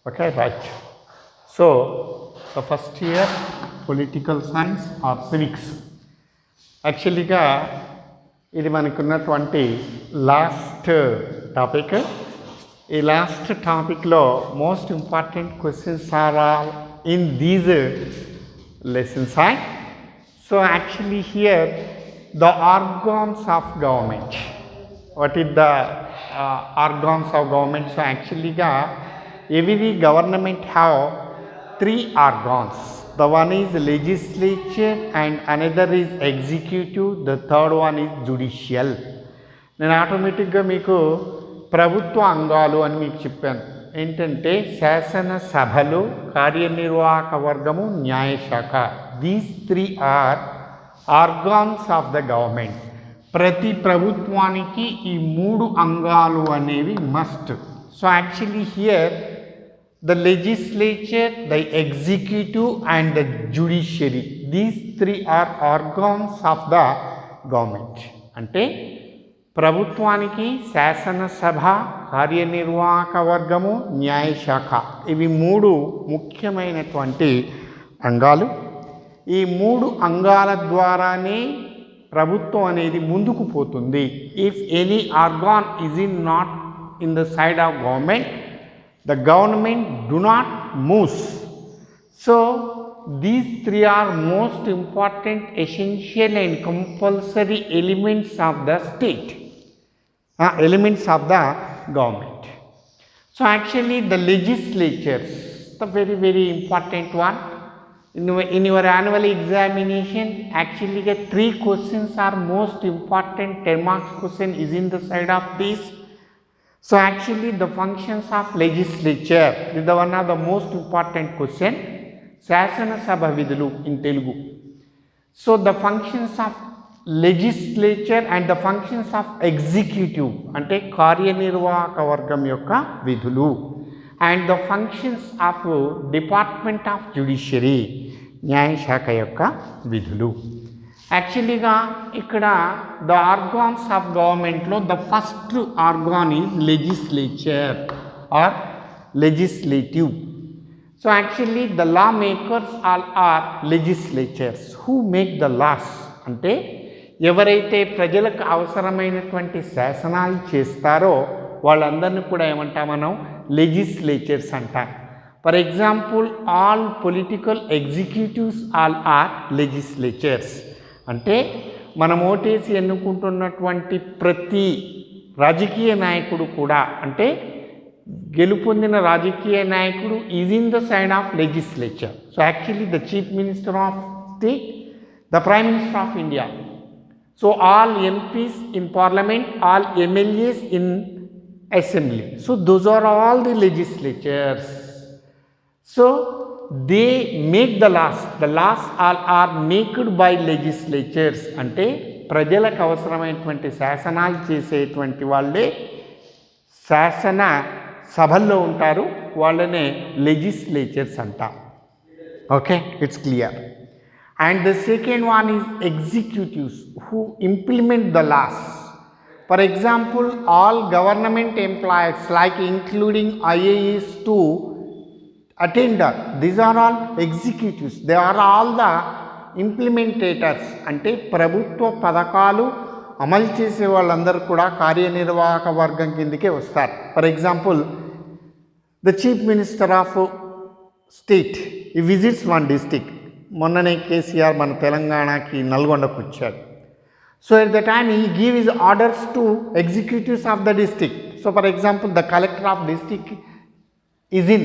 Okay, right. So, the first year political science or civics. యాక్చువల్లీగా ఇది మనకున్నటువంటి last topic. ఈ లాస్ట్ టాపిక్లో most important questions are all in these lessons. So actually here the organs of government. What is the organs of government? So actuallyగా every government have three organs. The one is legislature and another is executive, the third one is judicial. నేను ఆటోమేటిక్గా మీకు ప్రభుత్వ అంగాలు అని మీకు చెప్పాను. ఏంటంటే శాసనసభలు, కార్యనిర్వాహక వర్గము, న్యాయశాఖ. These three are organs of the government. ప్రతి ప్రభుత్వానికి ఈ మూడు అంగాలు అనేవి must. So actually here the legislature, the executive and the judiciary, these three are organs of the government. అంటే ప్రభుత్వానికి శాసనసభ, కార్యనిర్వాహక వర్గము, న్యాయశాఖ, ఇవి మూడు ముఖ్యమైనటువంటి అంగాలు. ఈ మూడు అంగాల ద్వారానే ప్రభుత్వం అనేది ముందుకు పోతుంది. If any organ is not in the side of government, the government do not moves. So these three are most important, essential and compulsory elements of the state, elements of the government. So actually the legislatures, the very very important one. In your annual examination, actually 3 questions are most important. 10 marks question is in the side of this. So actually the functions of legislature is the one of the most important question. Sasana Sabha Vidulu in Telugu. So the functions of legislature and the functions of executive ante కార్యనిర్వాహక వర్గం యొక్క విధులు, and the functions of department of judiciary, న్యాయశాఖ యొక్క విధులు. యాక్చువల్లీగా ఇక్కడ the organs of గవర్నమెంట్లో the first organ is legislature or legislative. So actually the law makers all are legislatures who make the laws. అంటే ఎవరైతే ప్రజలకు అవసరమైనటువంటి శాసనాలు చేస్తారో వాళ్ళందరినీ కూడా ఏమంటాం మనం? లెజిస్లేచర్స్ అంటాం. For example all political executives all are legislatures. అంటే మనం ఓటేసి ఎన్నుకుంటున్నటువంటి ప్రతి రాజకీయ నాయకుడు కూడా, అంటే గెలుపొందిన రాజకీయ నాయకుడు is in the side of legislature. So actually the chief minister of state, the prime minister of India. So all MPs in parliament, all MLAs in assembly. So those are all the legislatures. So they make the laws. The laws are made by legislatures. అంటే ప్రజలకు అవసరమైనటువంటి శాసనాలు చేసేటువంటి వాళ్ళే శాసన సభల్లో ఉంటారు, వాళ్ళనే లెజిస్లేచర్స్ అంటాం. Okay, it's clear. And the second one is executives who implement the laws. For example, all government employees, like including IAS to attender, these are all executives. They are all the implementators. అంటే ప్రభుత్వ పథకాలు అమలు చేసే వాళ్ళందరూ కూడా కార్యనిర్వాహక వర్గం కిందకే వస్తారు. For example, the chief minister of state ఈ విజిట్స్ వన్ డిస్టిక్. మొన్ననే కేసీఆర్ మన తెలంగాణకి నల్గొండకు వచ్చాడు. So at the time he give his orders to executives of the district. So for example, the collector of district is in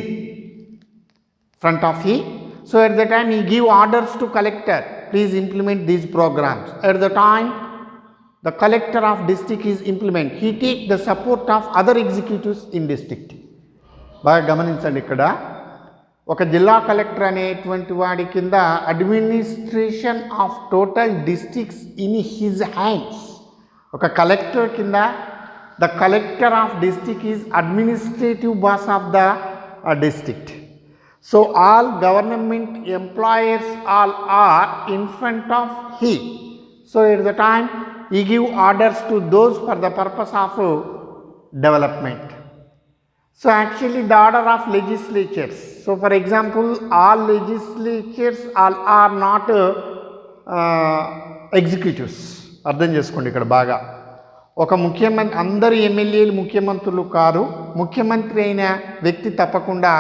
front of him. So at the time he give orders to collector, please implement these programs. At the time the collector of district is implement, he take the support of other executives in district. బాగా గమనించండి, ఇక్కడ ఒక జిల్లా collector అనేటువంటి వాడి కింద administration of total districts in his hands. ఒక collector కింద the collector of district is administrative boss of the district. So all government employers all are in front of he. So at the time he give orders to those for the purpose of development. So actually the order of legislatures. So for example, all legislatures are not executives. అర్థం చేసుకోండి ఇక్కడ బాగా. ఒక ముఖ్యమంత్రి అందరు ఎమ్మెల్యేలు ముఖ్యమంత్రులు car. ముఖ్యమంత్రి అయిన వ్యక్తి తప్పకుండా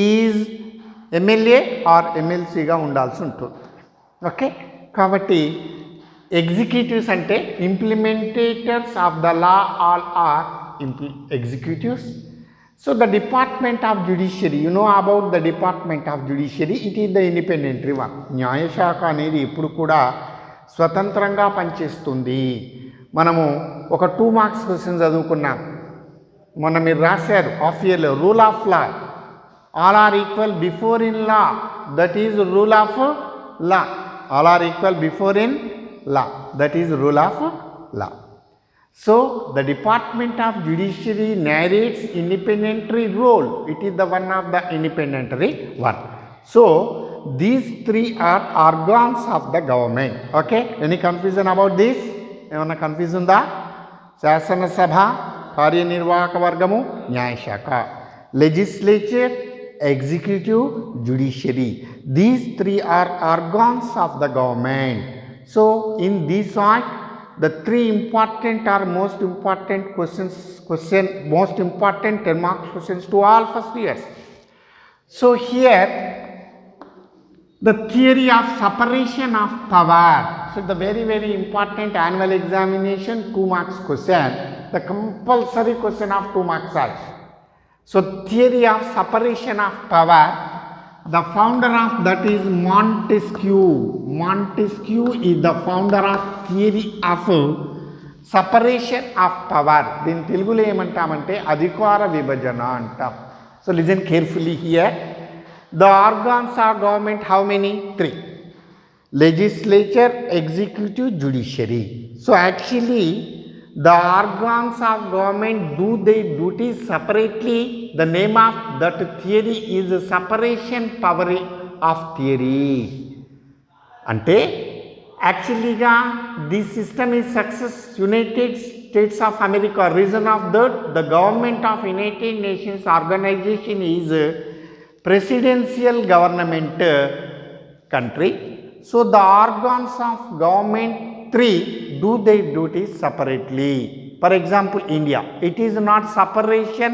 ఈజ్ ఎమ్మెల్యే ఆర్ ఎమ్మెల్సీగా ఉండాల్సి ఉంటుంది. ఓకే, కాబట్టి ఎగ్జిక్యూటివ్స్ అంటే implementators of the law all are executives. So the department of judiciary, you know about the department of judiciary, it is the independent one. న్యాయశాఖ అనేది ఎప్పుడు కూడా స్వతంత్రంగా పనిచేస్తుంది. మనము ఒక 2 మార్క్స్ క్వశ్చన్ చదువుకున్నాం, మొన్న మీరు రాశారు హాఫ్ ఇయర్లో. Rule of law, all are equal before in law, that is rule of law. All are equal before in law, that is rule of law. So the department of judiciary narrates independentary role. It is the one of the independentary one. So these three are organs of the government. Okay, any confusion about this? ఏమన్నా confusion ఉందా? శాసనసభ, కార్యనిర్వాహక వర్గము, న్యాయశాఖ. Legislature, executive, judiciary. These three are organs of the government. So in this one, the three important or most important most important 10 marks questions to all first years. So here the theory of separation of power. So the very important annual examination 2 marks question, the compulsory question of 2 marks are. So theory of separation of power, the founder of that is Montesquieu. Montesquieu is the founder of theory of separation of power. దీని తెలుగులో ఏమంటామంటే అధికార విభజన అంటాం. So listen carefully here. The organs of government, how many? 3. Legislature, executive, judiciary. So actually the organs of government do their duties separately. The name of that theory is separation power of theory. అంటే యాక్చువల్లీగా this system is success United States of America. Reason of that, the government of United Nations organisation is presidential government country. So the organs of government 3 do their duties separately. For example, India, it is not separation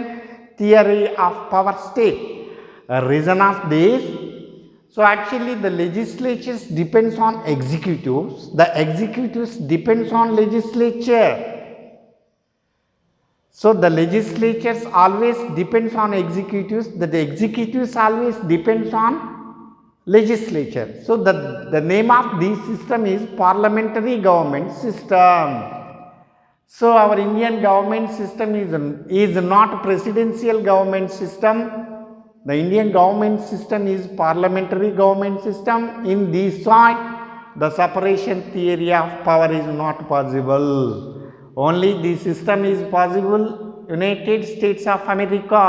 theory of power state. A reason of this, so actually the legislatures depends on executives, the executives depends on legislature. So the legislatures always depends on executives, the executives always depends on legislature. So the name of this system is parliamentary government system. So our Indian government system is not presidential government system. The Indian government system is parliamentary government system. In this side, the separation theory of power is not possible. Only this system is possible United States of America.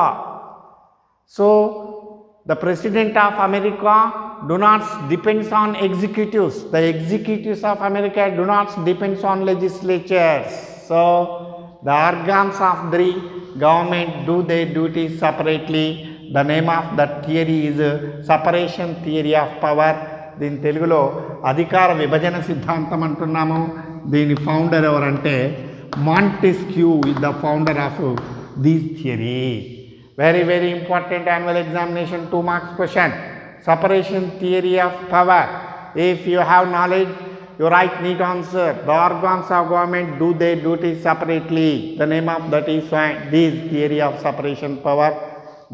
So the President of America do not depends on executives. The executives of America do not depends on legislatures. So the organs of the government do their duties separately. The name of that theory is separation theory of power. దీని తెలుగులో అధికార విభజన సిద్ధాంతం అంటున్నాము. దీని founder ఎవరంటే Montesquieu is the founder of this theory. Very important annual examination 2 marks question. Separation theory of power. If you have knowledge, you write neat answer. The organs of government do their duties separately. The name of that is this theory of separation power.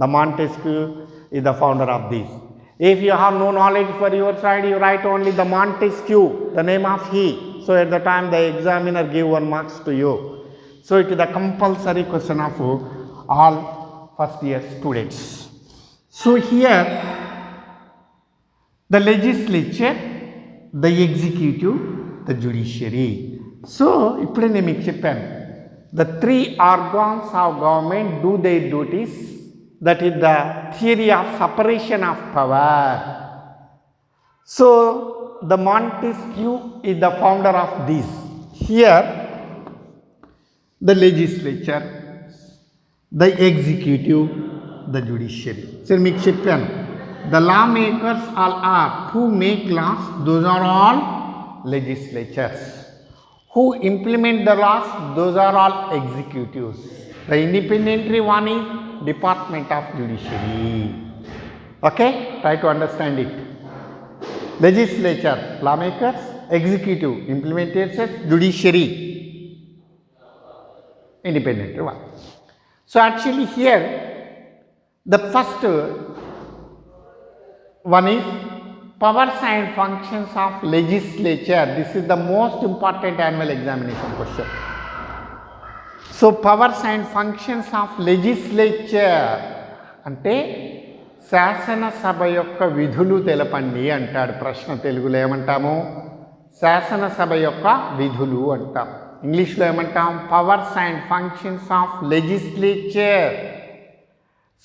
The Montesquieu is the founder of this. If you have no knowledge for your side, you write only the Montesquieu, the name of he. So at the time the examiner give 1 marks to you. So it is the compulsory question of all first year students. So here the legislature, the executive, the judiciary. So ఇప్పుడే నేను మీకు చెప్పాను, the 3 organs of government do their duties. That is the theory of separation of power. So the Montesquieu is the founder of this. Here the legislature, the executive, the judiciary. So మీకు చెప్పాను, the lawmakers all are who make laws, those are all legislatures. Who implement the laws, those are all executives. The independentary one is Department of Judiciary. Okay, try to understand it. Legislature, lawmakers; executive, implementators; judiciary, independent one. So actually here the first one is powers and functions of legislature. This is the most important annual examination question. So powers and functions of legislature అంటే శాసనసభ యొక్క విధులు తెలపండి అంటాడు ప్రశ్న. తెలుగులో ఏమంటాము? శాసనసభ యొక్క విధులు అంటాం. ఇంగ్లీష్లో ఏమంటాం? Powers and functions of legislature.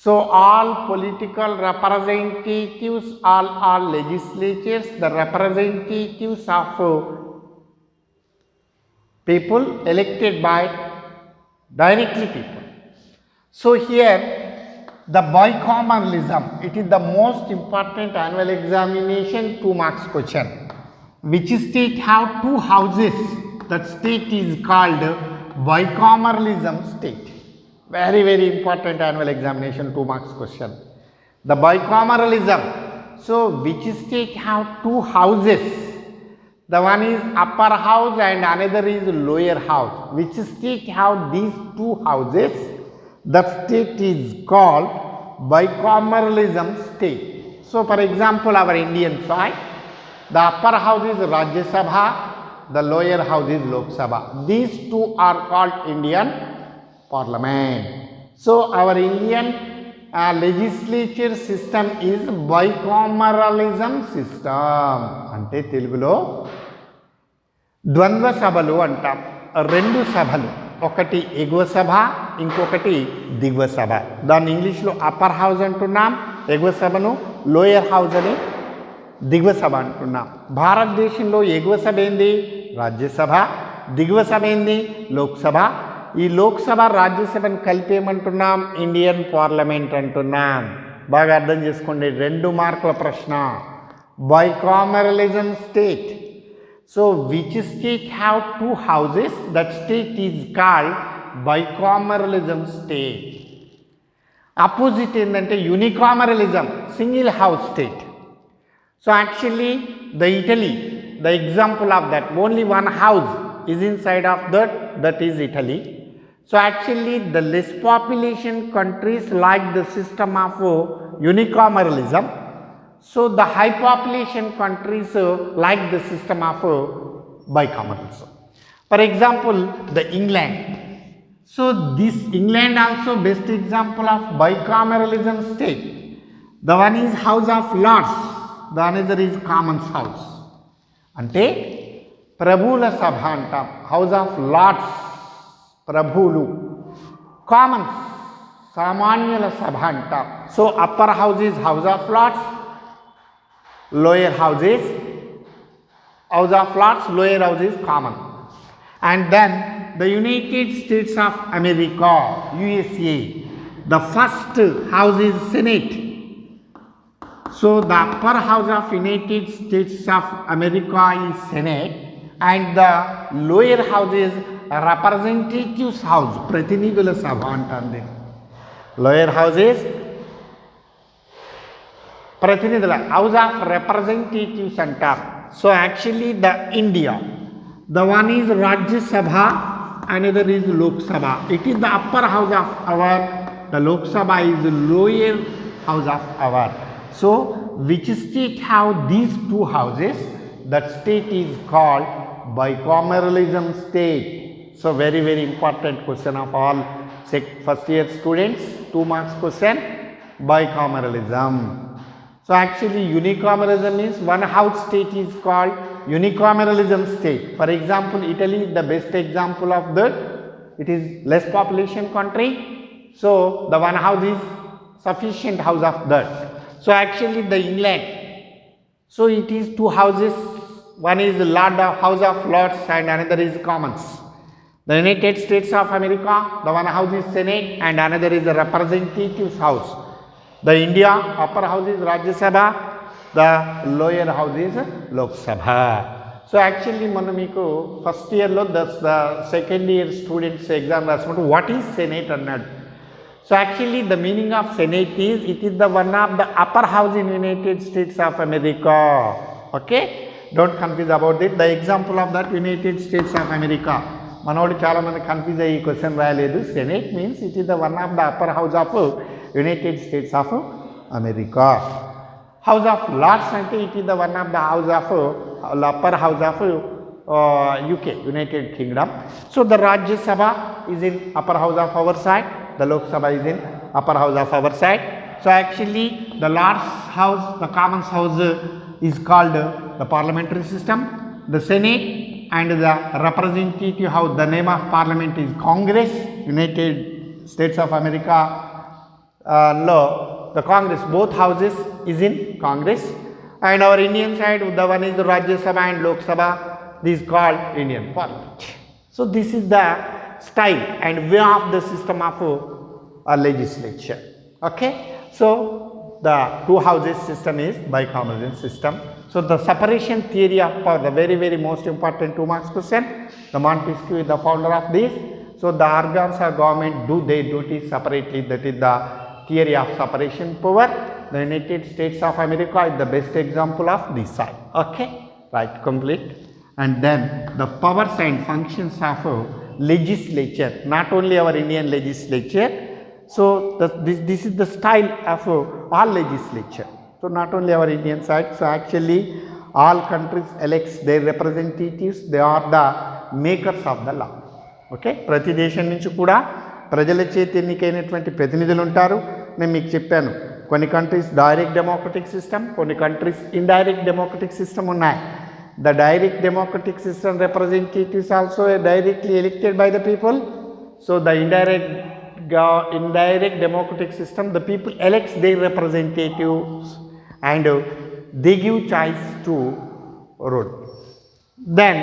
So all political representatives, all legislatures, the representatives of people elected by directly people. So here the bicameralism, it is the most important annual examination 2 marks question. Which state have 2 houses? That state is called bicameralism state. Very very important annual examination 2 marks question. The bicameralism. So which state have 2 houses? The one is upper house and another is lower house. Which state have these 2 houses? That state is called bicameralism state. So for example, our Indian side, the upper house is Rajya Sabha, the lower house is Lok Sabha. These 2 are called Indian Parliament. So our Indian legislature system is bicameralism system. అంటే తెలుగులో ద్వంద్వ సభలు అంటాం. 2 సభలు, ఒకటి ఎగువ సభ, ఇంకొకటి దిగువ సభ. దాన్ని ఇంగ్లీష్లో అప్పర్ హౌస్ అంటున్నాం, ఎగువ సభను లోయర్ హౌస్ అని దిగువ సభ అంటున్నాం. భారతదేశంలో ఎగువ సభ ఏంది? రాజ్యసభ. దిగువ సభ ఏంది? లోక్సభ. ఈ లోక్సభ రాజ్యసభను కలిపేమంటున్నాం? ఇండియన్ పార్లమెంట్ అంటున్నాం. బాగా అర్థం చేసుకోండి, 2 మార్కుల ప్రశ్న. bicameralism state. So which state have 2 houses? That state is called bicameralism state. Opposite ఏంటంటే unicameralism, single house state. So actually the Italy, the example of that, only one house is inside of that is Italy. So actually the less population countries like the system of unicameralism. So the high population countries like the system of bicameralism. For example, the England. So this England also best example of bicameralism state. The one is House of Lords, the another is Commons House. అంటే ప్రభువుల సభ అంటాం, house of lords ప్రభువులు, commons సామాన్యుల సభ అంటాం. So upper house is house of lords, lower house is House of Lords, lower house is common. And then the United States of America, USA, the first house is Senate. So the upper house of United States of America is Senate and the lower house is Representatives House, ప్రతినిధుల సభ అంటుంది. Lower house is ప్రతినిధుల house of representatives అంటారు. So actually the India, the one is Rajya Sabha, another is Lok Sabha. It is the upper house of our, the Lok Sabha is lower house of our. So which state have these 2 houses? That state is called bicameralism state. So very very important question of all first year students, 2 marks question, bicameralism. So actually unicameralism is one house state is called unicameralism state. For example, Italy, the best example of that. It is less population country. So the one house is sufficient house of that. So actually the England, so it is 2 houses. One is House of Lords and another is Commons. The United States of America, the one house is Senate and another is the Representatives House. The India upper house is Rajya Sabha, the lower house is Lok Sabha. So actually మన మీకు first ఇయర్లో the second year students exam రాసినప్పుడు what is senate అన్నాడు. So actually the meaning of senate is it is the one of the upper house in United States of America. Okay, don't confuse about it. The example of that United States of America. మనోడు చాలామంది confuse అయ్యి question రాయలేదు. Senate means it is the one of the upper house of United States of America. House of Lord's అంటే it is the one of the house of upper house of UK, United Kingdom. So the Rajya Sabha is in upper house of our side, the Lok Sabha is in upper house of our side. So actually the Lord's house, the Commons house is called the parliamentary system. The Senate and the representative house, the name of parliament is Congress. United States of America law, the Congress, both houses is in Congress. And our Indian side, the one is the Rajya Sabha and Lok Sabha, this is called Indian Parliament. So this is the style and way of the system of a legislature. Okay, so the two houses system is bicameral system. So the separation theory of power, the very most important 2 marks question, the Montesquieu is the founder of this. So the organs of government do their duties separately, that is the theory of separation power. The United States of America is the best example of this side. Okay, right, complete. And then the powers and functions of legislature, not only our Indian legislature. So this is the style of all legislature. So not only our Indian side, so actually all countries elects their representatives, they are the makers of the law. Okay, ప్రతి దేశం నుంచి కూడా ప్రజల చేతి ఎన్నికైనటువంటి ప్రతినిధులు ఉంటారు. నేను మీకు చెప్పాను కొన్ని కంట్రీస్ డైరెక్ట్ డెమోక్రటిక్ సిస్టమ్, కొన్ని కంట్రీస్ ఇండైరెక్ట్ డెమోక్రటిక్ సిస్టమ్ ఉన్నాయి. The direct democratic system representatives also directly elected by the people. So the indirect democratic system, the people elects their representatives and they give choice to rule. Then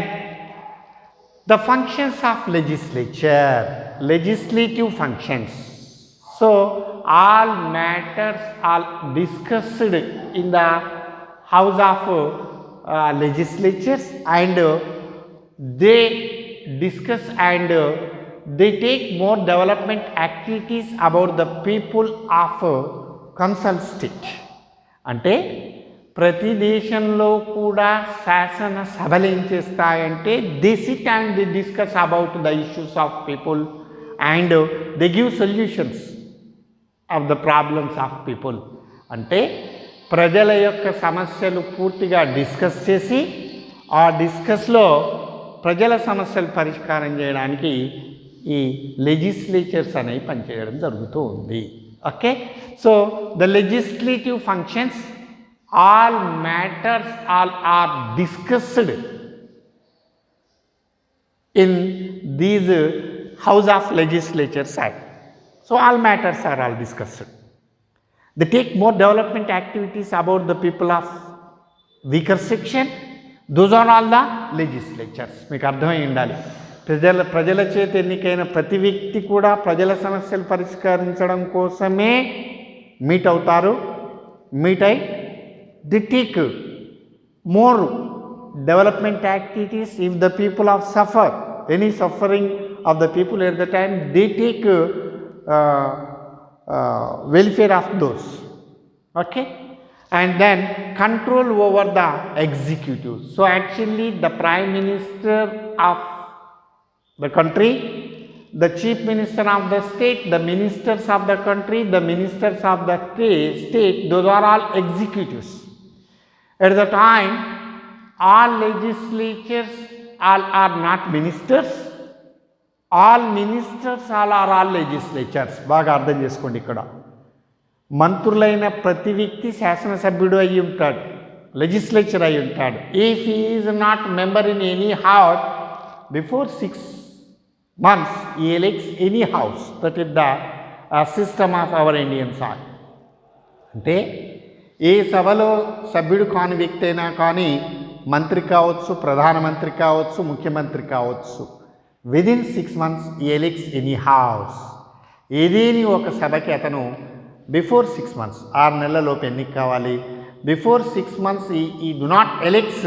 the functions of legislature, legislative functions. So all matters are discussed in the house of legislatures and they discuss and they take more development activities about the people of concerned state. అంటే ప్రతి దేశంలో కూడా శాసన సభలు ఏం చేస్తాయంటే they SIT and they discuss about the issues of people and they give solutions of the problems of people. అంటే ప్రజల యొక్క సమస్యలు పూర్తిగా డిస్కస్ చేసి ఆ డిస్కస్లో ప్రజల సమస్యలు పరిష్కారం చేయడానికి ఈ లెజిస్లేచర్స్ అనేవి పనిచేయడం జరుగుతూ ఉంది. Okay, so the legislative functions all matters all are discussed in these house of legislature side. So all matters are all discussed. They take more development activities about the people of weaker section. Those are all the legislatures. మీకు అర్థమై ఉండాలి. ప్రజల చేతి ఎన్నికైన ప్రతి వ్యక్తి కూడా ప్రజల సమస్యలు పరిష్కరించడం కోసమే మీట్ అవుతారు. మీట్ అయి they take more development activities if the people have suffer any suffering of the people at the time, they take welfare of those. Okay, and then control over the executive. So actually the prime minister of the country, the chief minister of the state, the ministers of the country, the ministers of the state, those are all executives. At the time, all legislatures all are not ministers, all ministers all are all legislatures. బాగా అర్థం చేసుకోండి. ఇక్కడ మంత్రులైన ప్రతి వ్యక్తి శాసనసభ్యుడు అయి ఉంటాడు, legislature అయి ఉంటాడు. If he is not member in any house before 6 months he elects any house. That is the system of our Indian side. అంటే ఏ సభలో సభ్యుడు కాని వ్యక్తి అయినా కానీ మంత్రి కావచ్చు, ప్రధానమంత్రి కావచ్చు, ముఖ్యమంత్రి కావచ్చు, within 6 months he elects any house. ఏదేని ఒక సభకి అతను బిఫోర్ 6 months 6 నెలలలోపు ఎన్నిక కావాలి. Before 6 months he do not elects,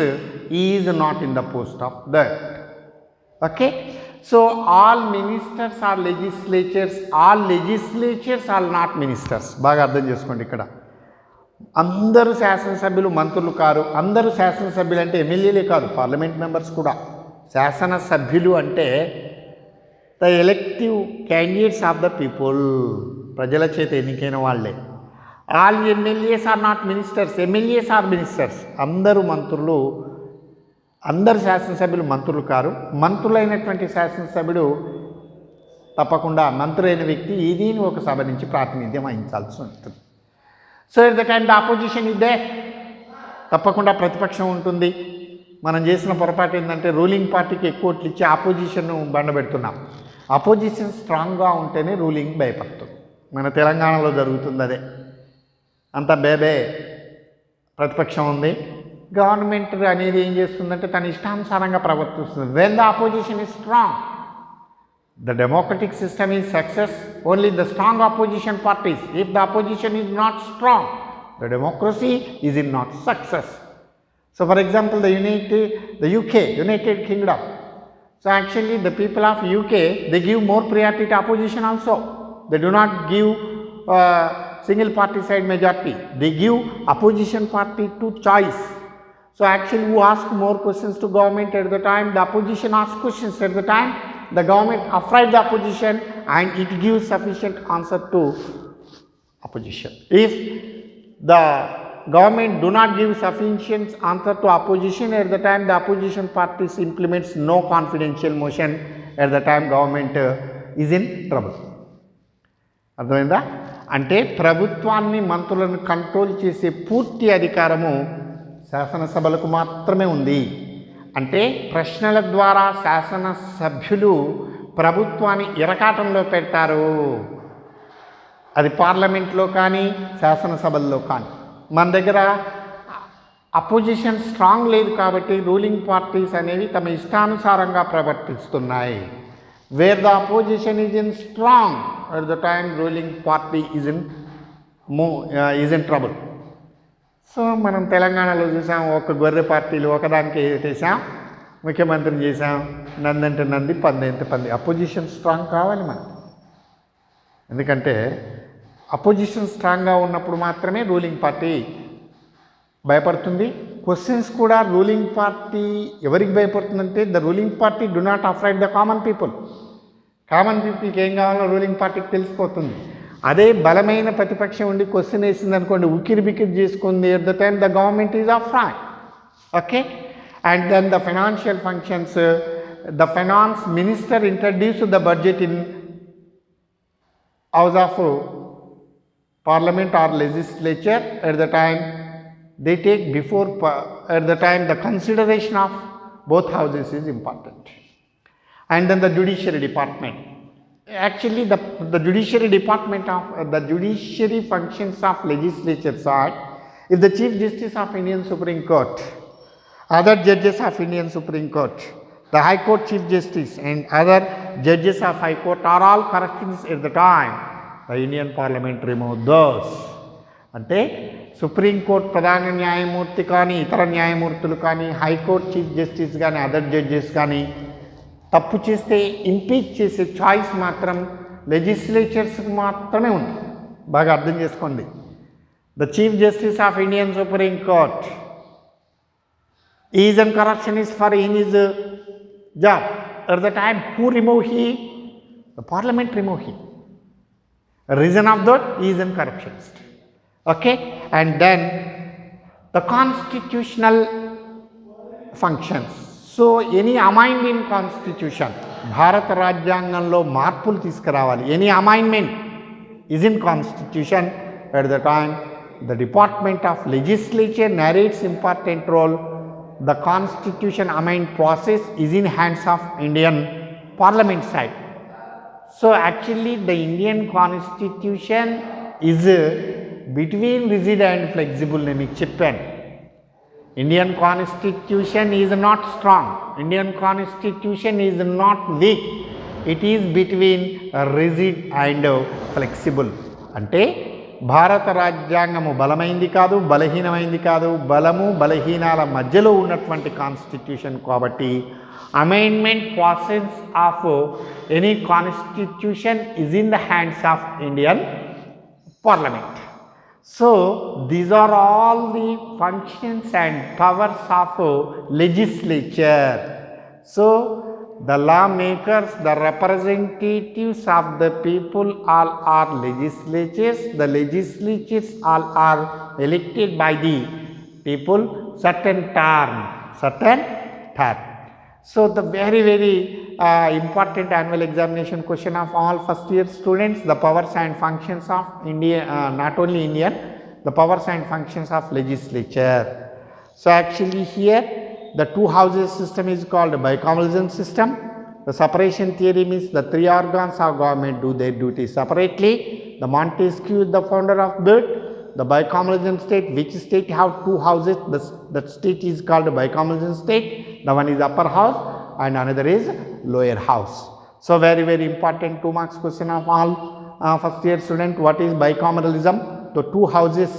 he is not in the post of that. Okay, so all ministers are legislatures, all legislatures are not ministers. బాగా అర్థం చేసుకోండి. ఇక్కడ అందరూ శాసనసభ్యులు మంత్రులు కారు. అందరూ శాసనసభ్యులు అంటే ఎమ్మెల్యేలే కాదు, పార్లమెంట్ మెంబర్స్ కూడా. శాసనసభ్యులు అంటే the elective candidates of the people, ప్రజల చేత ఎన్నికైన వాళ్ళే. All MLAs are not ministers, MLAs are ministers. అందరూ మంత్రులు, అందరు శాసనసభ్యులు మంత్రులు కారు. మంత్రులైనటువంటి శాసనసభ్యుడు తప్పకుండా మంత్రులైన వ్యక్తి ఏదైనా ఒక సభ నుంచి ప్రాతినిధ్యం వహించాల్సి ఉంటుంది. So at the time the opposition is there, తప్పకుండా ప్రతిపక్షం ఉంటుంది. మనం చేసిన పొరపాటు ఏంటంటే రూలింగ్ పార్టీకి ఎక్కువ ఓట్లు ఇచ్చి ఆపోజిషన్ను బండబెడుతున్నాం. అపోజిషన్ స్ట్రాంగ్గా ఉంటేనే రూలింగ్ భయపడుతుంది. మన తెలంగాణలో జరుగుతుంది అదే. అంత బేబే ప్రతిపక్షం ఉంది, గవర్నమెంట్ అనేది ఏం చేస్తుందంటే తన ఇష్టానుసారంగా ప్రవర్తిస్తుంది. When the opposition is strong, the democratic system is success only the strong opposition parties. If the opposition is not strong, the democracy is in not success. So for example, the UK, United Kingdom. So actually the people of UK, they give more priority to opposition also. They do not give single party side majority. They give opposition party to choice. So actually who ask more questions to government at the time, the opposition asks questions at the time, the government afraid the opposition and it gives sufficient answer to opposition. If the government do not give sufficient answer to opposition at the time, the opposition parties implements no confidential motion, at the time government is in trouble. అర్థమైందా? అంటే ప్రభుత్వాన్ని మంత్రులను control చేసే పూర్తి అధికారము శాసనసభలకు మాత్రమే ఉంది. అంటే ప్రశ్నల ద్వారా శాసనసభ్యులు ప్రభుత్వాన్ని ఇరకాటంలో పెడతారు. అది పార్లమెంట్లో కానీ శాసనసభల్లో కానీ. మన దగ్గర అపోజిషన్ స్ట్రాంగ్ లేదు కాబట్టి రూలింగ్ పార్టీస్ అనేవి తమ ఇష్టానుసారంగా ప్రవర్తిస్తున్నాయి. Where the opposition is in strong, at the time ruling party is in trouble. So మనం తెలంగాణలో చూసాం, ఒక గొర్రె పార్టీలు ఒకదానికి వేసాం, ముఖ్యమంత్రిని చేసాం. నందంటే నంది, పంది పంది. అపోజిషన్ స్ట్రాంగ్ కావాలి మనకి. ఎందుకంటే అపోజిషన్ స్ట్రాంగ్గా ఉన్నప్పుడు మాత్రమే రూలింగ్ పార్టీ భయపడుతుంది. క్వశ్చన్స్ కూడా రూలింగ్ పార్టీ ఎవరికి భయపడుతుందంటే the ruling party do not afraid the common people. Common పీపుల్కి ఏం కావాలో రూలింగ్ పార్టీకి తెలిసిపోతుంది. అదే బలమైన ప్రతిపక్షం ఉండి క్వశ్చన్ వేసింది అనుకోండి, ఉక్కిరి బిక్కిరి చేసుకుంది, at the time the government is afraid. Okay, and then the financial functions, the finance minister introduce the budget in house of parliament or legislature. At the time they take before, at the time the consideration of both houses is important. And then the judiciary department, actually the judiciary department of the judiciary functions of legislatures are, if the chief justice of Indian Supreme Court, other judges of Indian Supreme Court, the high court chief justice and other judges of high court are all corruptions at the time, the Indian Parliament remove those. అంటే supreme court ప్రధాన న్యాయమూర్తి కానీ ఇతర న్యాయమూర్తులు కానీ high court chief justice కానీ other judges కానీ తప్పు చేస్తే ఇంపీచ్ చేసే చాయిస్ మాత్రం లెజిస్లేచర్స్కి మాత్రమే ఉంది. బాగా అర్థం చేసుకోండి. The chief justice of Indian supreme court is and corruption is for in his job. At the time who remove he? The parliament remove he. Reason of that, he is a corruptionist. Okay, and then the constitutional functions. So any amendment in constitution, భారత రాజ్యాంగంలో మార్పులు తీసుకురావాలి. Any amendment is in constitution. At the time the department of legislature narrates important role. The constitution amendment process is in hands of Indian Parliament side. So actually the Indian constitution is between rigid and flexible. నేను మీకు చెప్పాను. Indian constitution is not strong. Indian constitution is not weak. It is between rigid and flexible. అంటే భారత రాజ్యాంగము బలమైంది కాదు, బలహీనమైంది కాదు, బలము బలహీనాల మధ్యలో ఉన్నటువంటి కాన్స్టిట్యూషన్ కాబట్టి amendment process of any constitution is in the hands of Indian Parliament. So these are all the functions and powers of legislature. So the lawmakers, the representatives of the people, all are legislatures. The legislatures all are elected by the people certain term. So the very important annual examination question of all first year students, the powers and functions of India, not only Indian, the powers and functions of legislature. So actually here the two houses system is called bicameralism system. The separation theory means the three organs of government do their duty separately. The Montesquieu is the founder of that. The bicameralism state, which state have two houses, that state is called bicameralism state. The one is upper house and another is lower house. So very important 2 marks question of all first year student. What is bicameralism? The two houses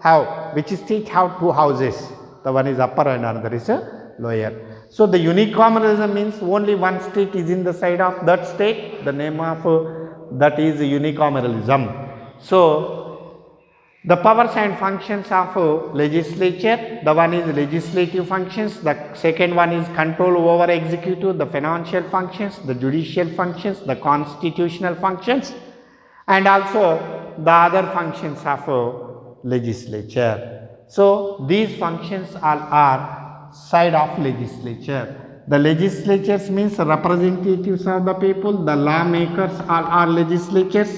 have, which state have two houses? The one is upper and another is lower. So the unicameralism means only one state is in the side of that state. The name of that is unicameralism. So the powers and functions of legislature, the one is legislative functions, the second one is control over executive, the financial functions, the judicial functions, the constitutional functions, and also the other functions of legislature. So these functions are side of legislature. The legislatures means representatives of the people, the lawmakers are legislatures.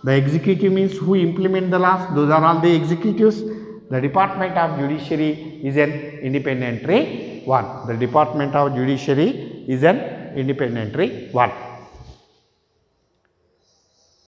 The executive means who implement the laws, those are all the executives. The Department of Judiciary is an independent one. The Department of Judiciary is an independent one.